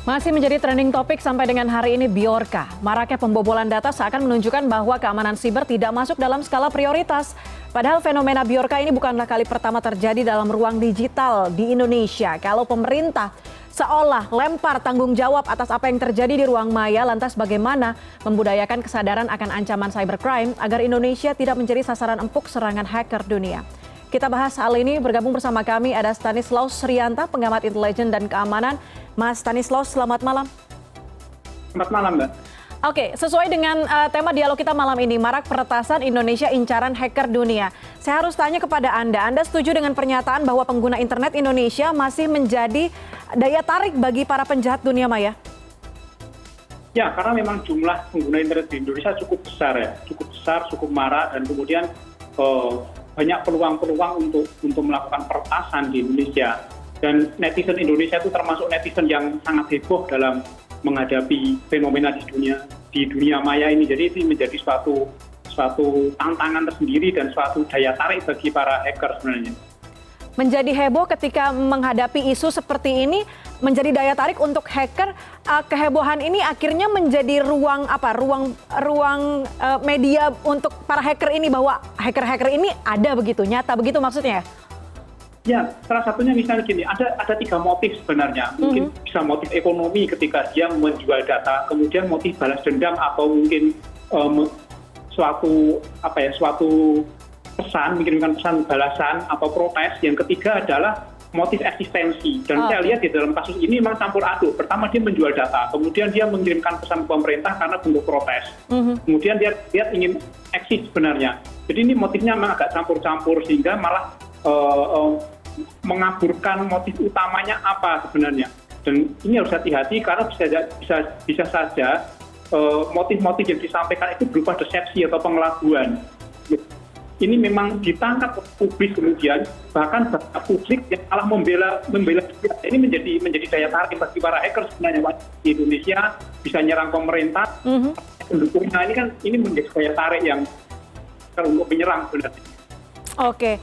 Masih menjadi trending topik sampai dengan hari ini Bjorka. Maraknya pembobolan data seakan menunjukkan bahwa keamanan siber tidak masuk dalam skala prioritas. Padahal fenomena Bjorka ini bukanlah kali pertama terjadi dalam ruang digital di Indonesia. Kalau pemerintah seolah lempar tanggung jawab atas apa yang terjadi di ruang maya, lantas bagaimana membudayakan kesadaran akan ancaman cybercrime agar Indonesia tidak menjadi sasaran empuk serangan hacker dunia. Kita bahas hal ini, bergabung bersama kami ada Stanislaus Rianta, pengamat intelijen dan keamanan. Mas Stanislaus, selamat malam. Selamat malam, Mbak. Oke, sesuai dengan tema dialog kita malam ini, marak peretasan Indonesia incaran hacker dunia. Saya harus tanya kepada Anda setuju dengan pernyataan bahwa pengguna internet Indonesia masih menjadi daya tarik bagi para penjahat dunia maya? Ya, karena memang jumlah pengguna internet di Indonesia cukup besar ya, cukup marak, dan kemudian banyak peluang-peluang untuk melakukan peretasan di Indonesia. Dan netizen Indonesia itu termasuk netizen yang sangat heboh dalam menghadapi fenomena di dunia maya ini. Jadi ini menjadi suatu tantangan tersendiri dan suatu daya tarik bagi para hacker sebenarnya. Menjadi heboh ketika menghadapi isu seperti ini, menjadi daya tarik untuk hacker. Kehebohan ini akhirnya menjadi ruang media untuk para hacker ini, bahwa hacker-hacker ini ada begitu, nyata begitu maksudnya? Ya, salah satunya misalnya gini, ada 3 motif sebenarnya. Mungkin bisa motif ekonomi ketika dia menjual data, kemudian motif balas dendam, atau mungkin suatu pesan, mengirimkan pesan balasan atau protes. Yang ketiga adalah motif eksistensi. Dan saya lihat di dalam kasus ini memang campur aduk. Pertama dia menjual data, kemudian dia mengirimkan pesan ke pemerintah karena bentuk protes. Kemudian dia ingin eksis sebenarnya. Jadi ini motifnya memang agak campur-campur, sehingga malah mengaburkan motif utamanya apa sebenarnya. Dan ini harus hati-hati karena bisa saja motif-motif yang disampaikan itu berupa desepsi atau pengelabuan. Ini memang ditangkap publik, kemudian bahkan publik yang malah membela ini menjadi daya tarik bagi para hacker sebenarnya di Indonesia, bisa nyerang pemerintah, pendukungnya ini menjadi daya tarik yang untuk menyerang sebenarnya. Oke,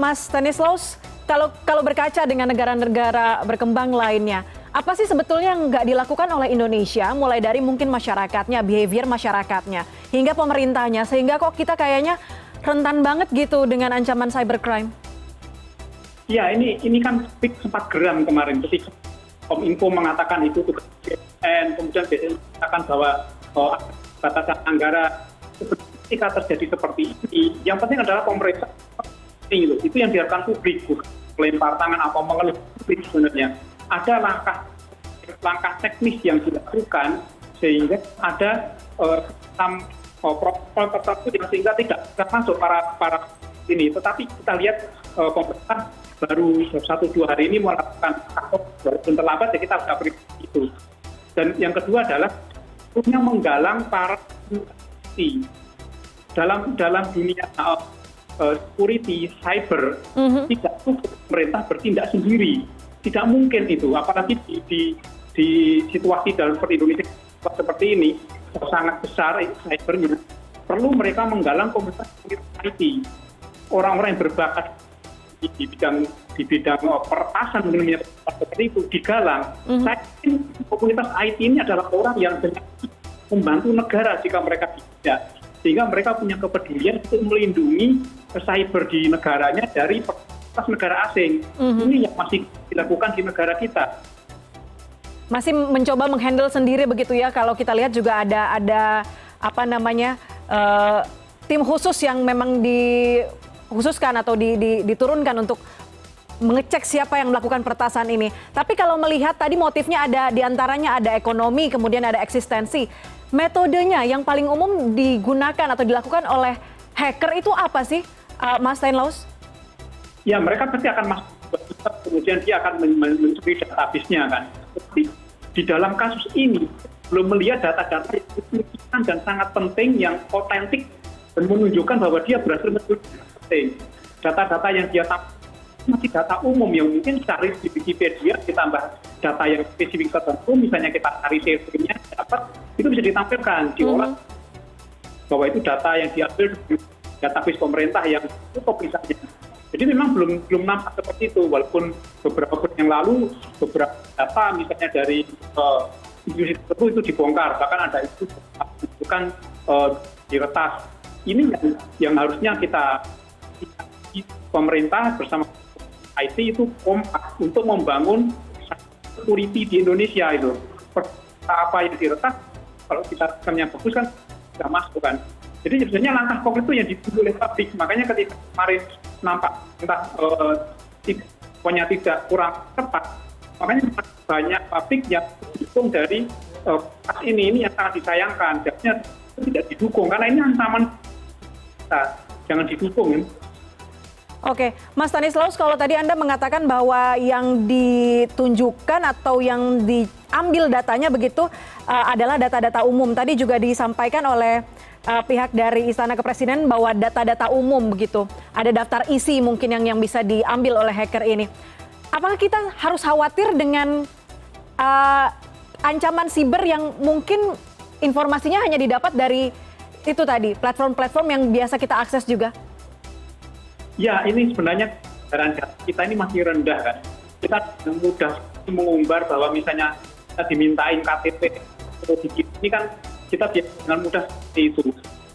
Mas Stanislaus, kalau berkaca dengan negara-negara berkembang lainnya, apa sih sebetulnya yang nggak dilakukan oleh Indonesia, mulai dari mungkin masyarakatnya, behavior masyarakatnya, hingga pemerintahnya, sehingga kok kita kayaknya rentan banget gitu dengan ancaman cybercrime? Ya, ini kan sempat geram kemarin ketika Kominfo mengatakan itu tugas BSN, kemudian BSN mengatakan bahwa batasan anggaran. Ketika terjadi seperti ini, yang penting adalah pemerintah itu yang diharapkan publik, bukan melempar tangan atau mengeluh publik sebenarnya. Ada langkah teknis yang dilakukan sehingga ada protokol tertentu yang sehingga tidak masuk para ini. Tetapi kita lihat pemerintah baru 1-2 hari ini melakukan walaupun terlambat, ya kita harus beri itu. Dan yang kedua adalah punya menggalang para dalam dunia security cyber. Tidak cukup pemerintah bertindak sendiri, tidak mungkin itu, apalagi di situasi dalam seperti Indonesia seperti ini sangat besar cybernya. Perlu mereka menggalang komunitas IT, orang-orang yang berbakat di bidang peretasan seperti itu digalang. Saya yakin komunitas IT ini adalah orang yang membantu negara jika mereka tidak, sehingga mereka punya kepedulian untuk melindungi cyber di negaranya dari peretasan negara asing. Ini yang masih dilakukan di negara kita. Masih mencoba menghandle sendiri begitu ya. Kalau kita lihat juga ada tim khusus yang memang dikhususkan atau diturunkan untuk mengecek siapa yang melakukan peretasan ini. Tapi kalau melihat tadi motifnya ada diantaranya ada ekonomi, kemudian ada eksistensi. Metodenya yang paling umum digunakan atau dilakukan oleh hacker itu apa sih, Mas Stanislaus? Ya, mereka pasti akan masuk, kemudian dia akan mencuri database-nya kan. Di dalam kasus ini belum melihat data-data yang signifikan dan sangat penting, yang otentik dan menunjukkan bahwa dia berhasil mencuri penting. Data-data yang dia masih data umum yang mungkin cari di Wikipedia, ditambah data yang spesifik tertentu, misalnya kita cari CV-nya dapat, itu bisa ditampilkan di orang bahwa itu data yang diambil dari database pemerintah yang cukup misalnya. Jadi memang belum nampak seperti itu, walaupun beberapa bulan yang lalu beberapa data misalnya dari institusi tertentu itu dibongkar, bahkan ada itu bukan diretas. Ini yang harusnya kita pemerintah bersama IT itu kompak untuk membangun security di Indonesia itu. Apa yang diretas, kalau kita yang bagus kan tidak masuk kan. Jadi sebenarnya langkah konkret itu yang ditunggu oleh publik. Makanya ketika kemarin nampak entah pokoknya tidak kurang tepat, makanya banyak publik yang didukung dari pas ini yang sangat disayangkan. Jadinya tidak didukung karena ini ancaman kita, jangan didukung. Ya. Oke, Mas Stanislaus, kalau tadi Anda mengatakan bahwa yang ditunjukkan atau yang diambil datanya begitu adalah data-data umum. Tadi juga disampaikan oleh pihak dari Istana Kepresidenan bahwa data-data umum begitu. Ada daftar isi mungkin yang bisa diambil oleh hacker ini. Apakah kita harus khawatir dengan ancaman siber yang mungkin informasinya hanya didapat dari itu tadi, platform-platform yang biasa kita akses juga? Ya, ini sebenarnya kita ini masih rendah kan. Kita mudah mengumbar bahwa misalnya kita dimintain KTP atau ini kan kita dengan mudah seperti itu.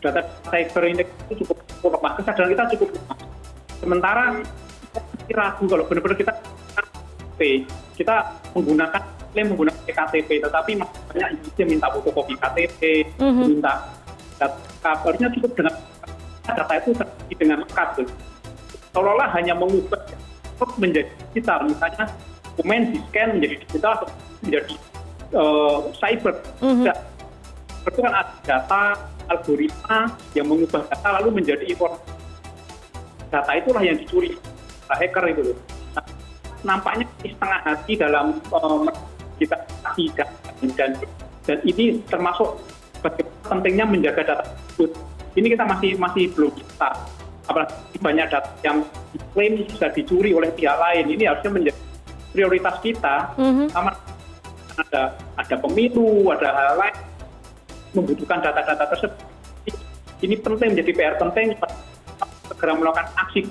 Data cyber index itu cukup lemah, kesadaran kita cukup lemah. Sementara kita ragu kalau benar-benar kita menggunakan KTP, tetapi banyak yang minta fotokopi KTP, minta data kabarnya cukup dengan data itu terjadi dengan lengkap. Seolah-olah hanya mengubah menjadi digital, misalnya dokumen di scan menjadi digital atau menjadi cyber. Itu kan ada data algoritma yang mengubah data lalu menjadi informasi. Data itulah yang dicuri hacker itu. Nah, nampaknya setengah hati dalam kita tidak dan ini termasuk bagaimana pentingnya menjaga data tersebut. Ini kita masih belum bisa. Apalagi banyak data yang diklaim bisa dicuri oleh pihak lain. Ini harusnya menjadi prioritas kita. Sama ada pemilu, ada hal lain membutuhkan data-data tersebut. Ini penting, menjadi PR penting segera melakukan aksi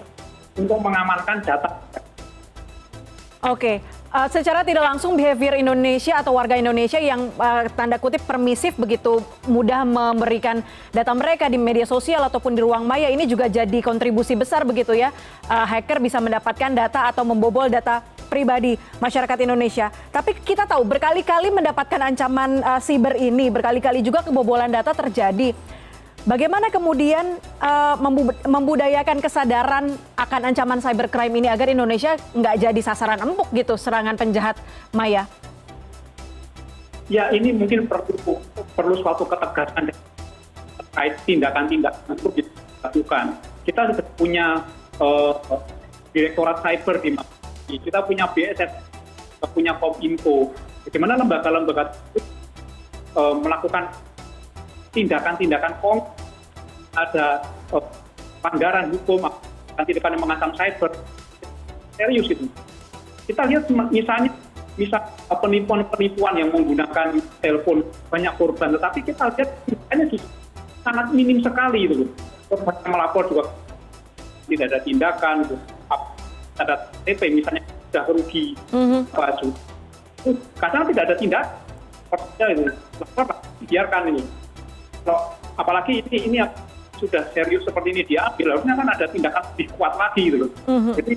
untuk mengamankan data. Oke, secara tidak langsung behavior Indonesia atau warga Indonesia yang tanda kutip permisif begitu mudah memberikan data mereka di media sosial ataupun di ruang maya ini juga jadi kontribusi besar begitu ya. Hacker bisa mendapatkan data atau membobol data pribadi masyarakat Indonesia. Tapi kita tahu berkali-kali mendapatkan ancaman siber ini, berkali-kali juga kebobolan data terjadi. Bagaimana kemudian membudayakan kesadaran akan ancaman cybercrime ini agar Indonesia nggak jadi sasaran empuk gitu serangan penjahat maya? Ya, ini mungkin perlu suatu ketegasan terkait tindakan-tindakan untuk dilakukan. Kita sudah punya Direktorat Cyber di Mabes, kita punya BSS, kita punya Kominfo. Bagaimana lembaga-lembaga itu melakukan tindakan-tindakan ada pelanggaran hukum, tindakan yang mengancam cyber, serius itu. Kita lihat misalnya penipuan yang menggunakan telepon banyak korban, tetapi kita lihat misalnya sangat minim sekali itu. Korban melapor juga tidak ada tindakan, ada TP misalnya sudah rugi baju. Kadang tidak ada tindakan, itu biarkan ini. Apalagi ini sudah serius seperti ini diambil, harusnya kan ada tindakan lebih kuat lagi gitu. Jadi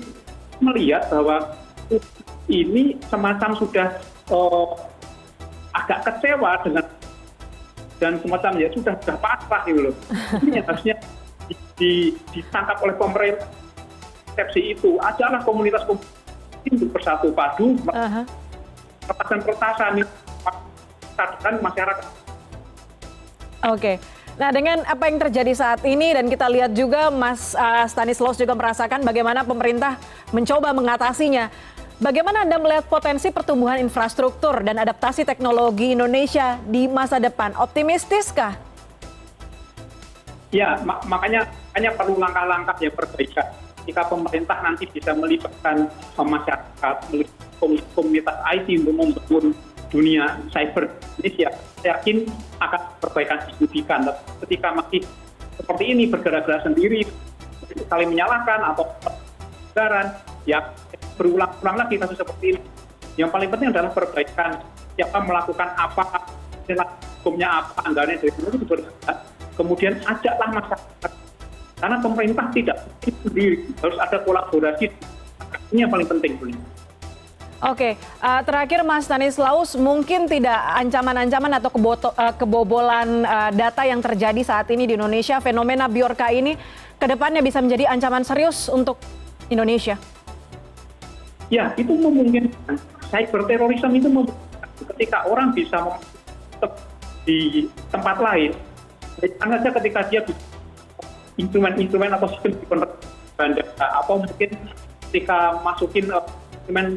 melihat bahwa ini semacam sudah agak kecewa dengan dan semacam ya sudah pasrah gitu loh. Ini harusnya ditangkap oleh pemerintah. Persepsi itu ajalah komunitas untuk bersatu padu, pertasan masyarakat. Oke. Nah, dengan apa yang terjadi saat ini dan kita lihat juga Mas Stanislaus juga merasakan bagaimana pemerintah mencoba mengatasinya. Bagaimana Anda melihat potensi pertumbuhan infrastruktur dan adaptasi teknologi Indonesia di masa depan? Optimistiskah? Ya, makanya perlu langkah-langkah yang perbaikan. Jika pemerintah nanti bisa melibatkan masyarakat, komunitas IT untuk membangun dunia cyber Indonesia, saya yakin akan perbaikan signifikan. Ketika masih seperti ini bergerak-gerak sendiri, saling menyalahkan atau anggaran, ya berulang-ulang lagi kasus seperti ini. Yang paling penting adalah perbaikan, siapa melakukan apa, hukumnya apa, anggarannya dari mana itu berbeda. Kemudian ajaklah masyarakat, karena pemerintah tidak sendiri, harus ada kolaborasi. Ini yang paling penting. Oke, terakhir Mas Stanislaus, mungkin tidak ancaman-ancaman atau kebobolan data yang terjadi saat ini di Indonesia, fenomena Bjorka ini ke depannya bisa menjadi ancaman serius untuk Indonesia? Ya, itu memungkinkan. Cyber terrorism itu memungkinkan. Ketika orang bisa di tempat lain, hanya saja ketika dia bisa instrumen-instrumen atau sistem di bandara, atau mungkin ketika masukin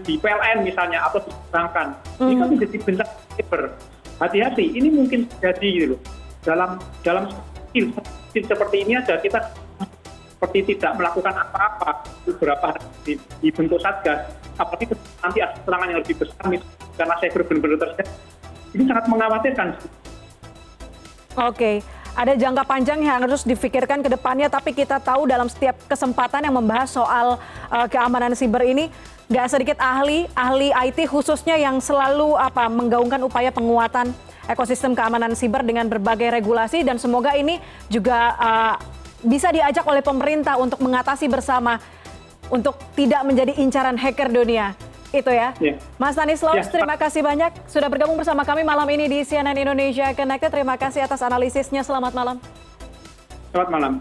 di PLN misalnya atau diserangkan, ini kan menjadi bencana cyber. Hati-hati, ini mungkin terjadi gitu loh. Dalam skill seperti ini aja kita seperti tidak melakukan apa-apa beberapa hari dibentuk satgas, apalagi nanti ada serangan yang lebih besar misalnya karena cyber benar-benar terjadi. Ini sangat mengkhawatirkan. Oke, ada jangka panjang yang harus difikirkan ke depannya, tapi kita tahu dalam setiap kesempatan yang membahas soal keamanan siber ini, nggak sedikit ahli IT khususnya yang selalu menggaungkan upaya penguatan ekosistem keamanan siber dengan berbagai regulasi, dan semoga ini juga bisa diajak oleh pemerintah untuk mengatasi bersama untuk tidak menjadi incaran hacker dunia. Itu ya. Mas Stanislaus, terima kasih banyak sudah bergabung bersama kami malam ini di CNN Indonesia Connected. Terima kasih atas analisisnya. Selamat malam. Selamat malam.